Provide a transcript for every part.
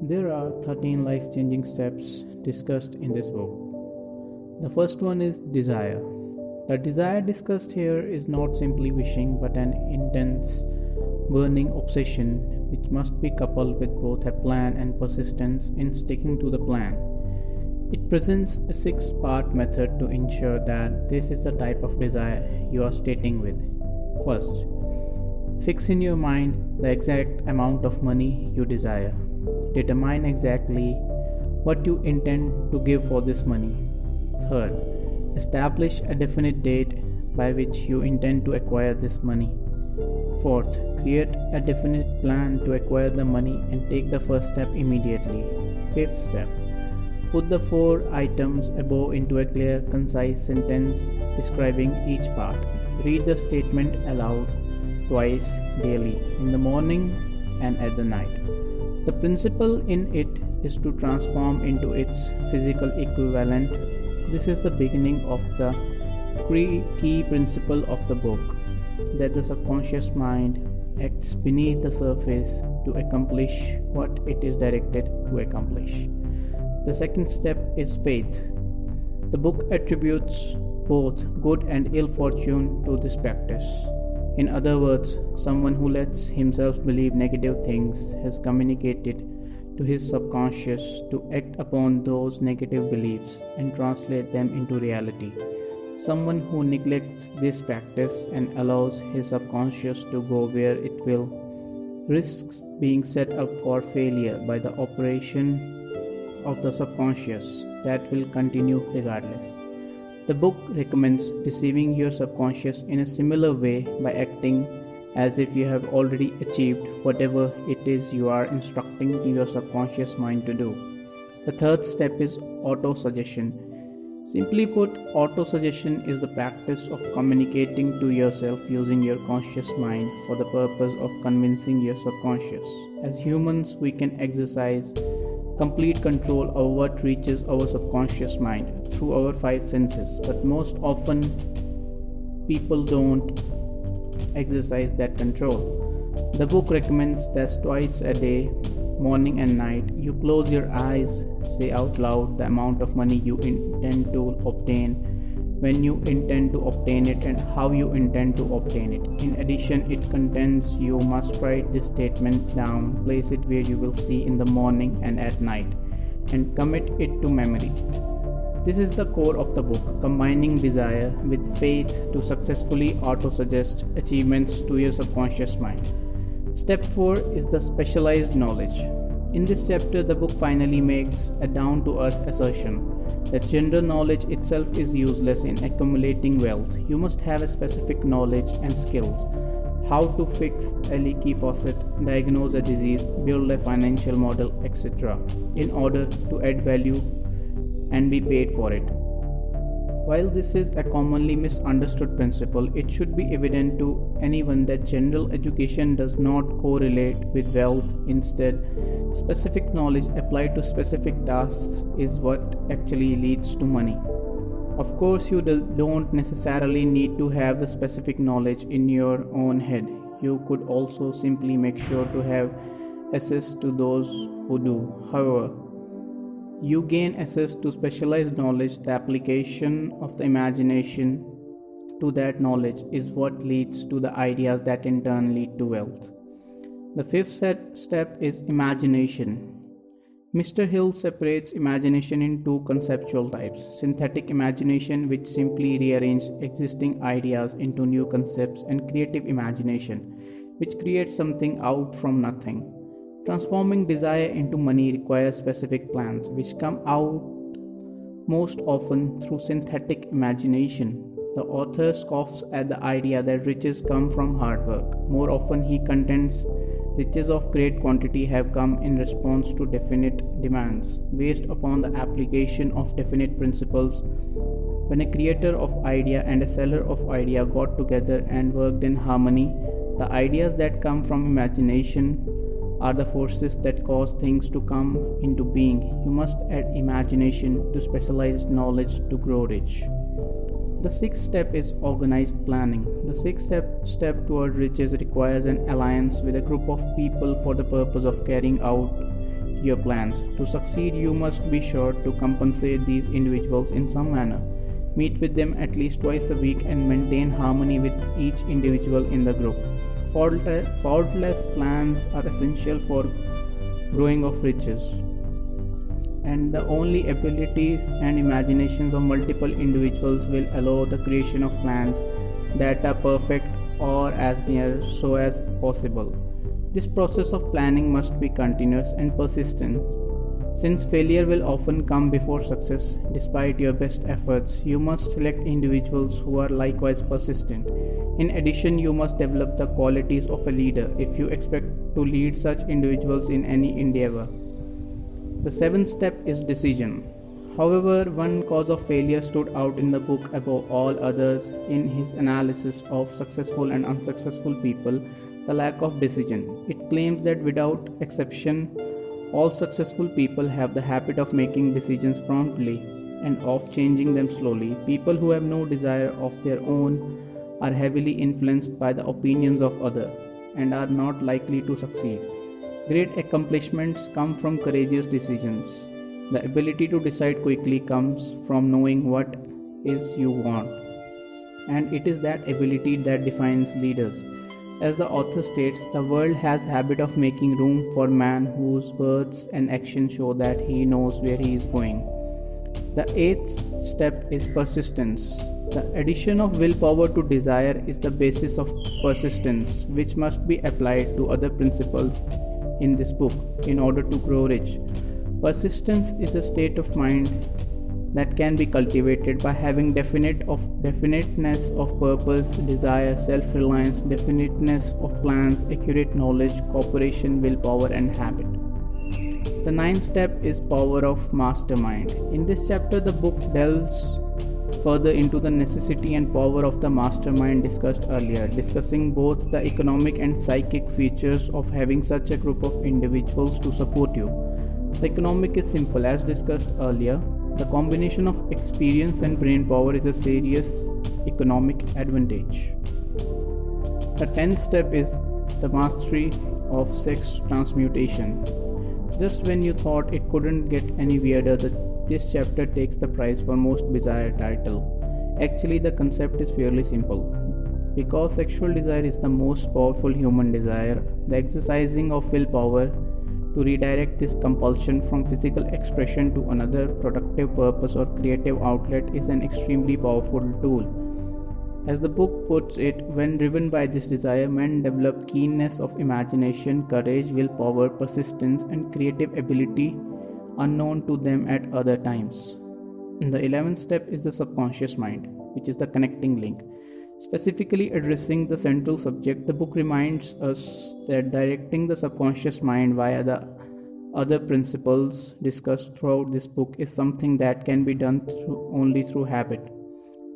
There are 13 life changing steps discussed in this book. The first one is desire. The desire discussed here is not simply wishing but an intense, burning obsession which must be coupled with both a plan and persistence in sticking to the plan. It presents a 6-part method to ensure that this is the type of desire you are stating with. First, fix in your mind the exact amount of money you desire. Determine exactly what you intend to give for this money. Third, establish a definite date by which you intend to acquire this money. Fourth, create a definite plan to acquire the money and take the first step immediately. Fifth step, put the 4 items above into a clear, concise sentence describing each part. Read the statement aloud twice daily, in the morning and at the night. The principle in it is to transform into its physical equivalent. This is the beginning of the key principle of the book, that the subconscious mind acts beneath the surface to accomplish what it is directed to accomplish. The second step is faith. The book attributes both good and ill fortune to this practice. In other words, someone who lets himself believe negative things has communicated to his subconscious to act upon those negative beliefs and translate them into reality. Someone who neglects this practice and allows his subconscious to go where it will risks being set up for failure by the operation of the subconscious that will continue regardless. The book recommends deceiving your subconscious in a similar way by acting as if you have already achieved whatever it is you are instructing your subconscious mind to do. The third step is auto-suggestion. Simply put, auto-suggestion is the practice of communicating to yourself using your conscious mind for the purpose of convincing your subconscious. As humans, we can exercise complete control over what reaches our subconscious mind through our 5 senses, but most often people don't exercise that control. The book recommends that twice a day, morning and night, you close your eyes, say out loud the amount of money you intend to obtain, when you intend to obtain it, and how you intend to obtain it. In addition, it contends you must write this statement down, place it where you will see in the morning and at night, and commit it to memory. This is the core of the book, combining desire with faith to successfully auto-suggest achievements to your subconscious mind. Step 4 is the specialized knowledge. In this chapter, the book finally makes a down-to-earth assertion that general knowledge itself is useless in accumulating wealth. You must have a specific knowledge and skills. How to fix a leaky faucet, diagnose a disease, build a financial model, etc. in order to add value and be paid for it. While this is a commonly misunderstood principle, it should be evident to anyone that general education does not correlate with wealth. Instead, specific knowledge applied to specific tasks is what actually leads to money. Of course, you don't necessarily need to have the specific knowledge in your own head. You could also simply make sure to have access to those who do. However, you gain access to specialized knowledge. The application of the imagination to that knowledge is what leads to the ideas that in turn lead to wealth. The 5th step is imagination. Mr. Hill separates imagination in 2 conceptual types: synthetic imagination, which simply rearranges existing ideas into new concepts, and creative imagination, which creates something out from nothing. Transforming desire into money requires specific plans, which come out most often through synthetic imagination. The author scoffs at the idea that riches come from hard work. More often, he contends riches of great quantity have come in response to definite demands, based upon the application of definite principles. When a creator of idea and a seller of idea got together and worked in harmony, the ideas that come from imagination are the forces that cause things to come into being. You must add imagination to specialized knowledge to grow rich. The 6th step is organized planning. The 6th step toward riches requires an alliance with a group of people for the purpose of carrying out your plans. To succeed, you must be sure to compensate these individuals in some manner. Meet with them at least twice a week and maintain harmony with each individual in the group. Faultless plans are essential for growing of riches, and the only abilities and imaginations of multiple individuals will allow the creation of plans that are perfect or as near so as possible. This process of planning must be continuous and persistent. Since failure will often come before success, despite your best efforts, you must select individuals who are likewise persistent. In addition, you must develop the qualities of a leader if you expect to lead such individuals in any endeavor. The seventh step is decision. However, one cause of failure stood out in the book above all others in his analysis of successful and unsuccessful people: the lack of decision. It claims that without exception, all successful people have the habit of making decisions promptly and of changing them slowly. People who have no desire of their own are heavily influenced by the opinions of others and are not likely to succeed. Great accomplishments come from courageous decisions. The ability to decide quickly comes from knowing what is you want, and it is that ability that defines leaders. As the author states, the world has habit of making room for man whose words and actions show that he knows where he is going. The eighth step is persistence. The addition of willpower to desire is the basis of persistence, which must be applied to other principles in this book in order to grow rich. Persistence is a state of mind that can be cultivated by having definiteness of purpose, desire, self-reliance, definiteness of plans, accurate knowledge, cooperation, willpower, and habit. The ninth step is power of mastermind. In this chapter, the book delves further into the necessity and power of the mastermind discussed earlier, discussing both the economic and psychic features of having such a group of individuals to support you. The economic is simple, as discussed earlier. The combination of experience and brain power is a serious economic advantage. The 10th step is the mastery of sex transmutation. Just when you thought it couldn't get any weirder, this chapter takes the prize for most bizarre title. Actually, the concept is fairly simple. Because sexual desire is the most powerful human desire, the exercising of willpower to redirect this compulsion from physical expression to another productive purpose or creative outlet is an extremely powerful tool. As the book puts it, when driven by this desire, men develop keenness of imagination, courage, willpower, persistence, and creative ability unknown to them at other times. The 11th step is the subconscious mind, which is the connecting link. Specifically addressing the central subject, the book reminds us that directing the subconscious mind via the other principles discussed throughout this book is something that can be done only through habit.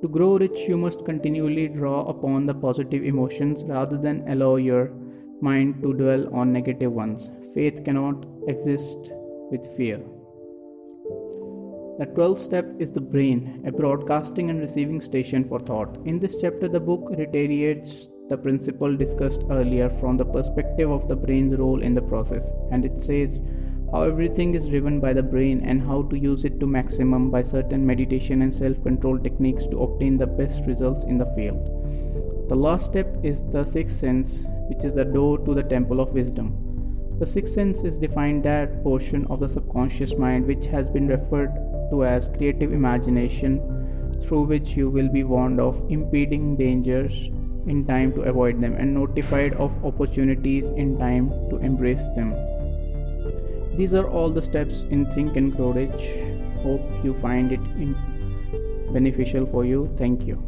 To grow rich, you must continually draw upon the positive emotions rather than allow your mind to dwell on negative ones. Faith cannot exist with fear. The 12th step is the brain, a broadcasting and receiving station for thought. In this chapter, the book reiterates the principle discussed earlier from the perspective of the brain's role in the process, and it says how everything is driven by the brain and how to use it to maximum by certain meditation and self-control techniques to obtain the best results in the field. The last step is the sixth sense, which is the door to the temple of wisdom. The sixth sense is defined that portion of the subconscious mind which has been referred to as creative imagination, through which you will be warned of impending dangers in time to avoid them and notified of opportunities in time to embrace them. These are all the steps in Think and Grow Rich. Hope you find it beneficial for you. Thank you.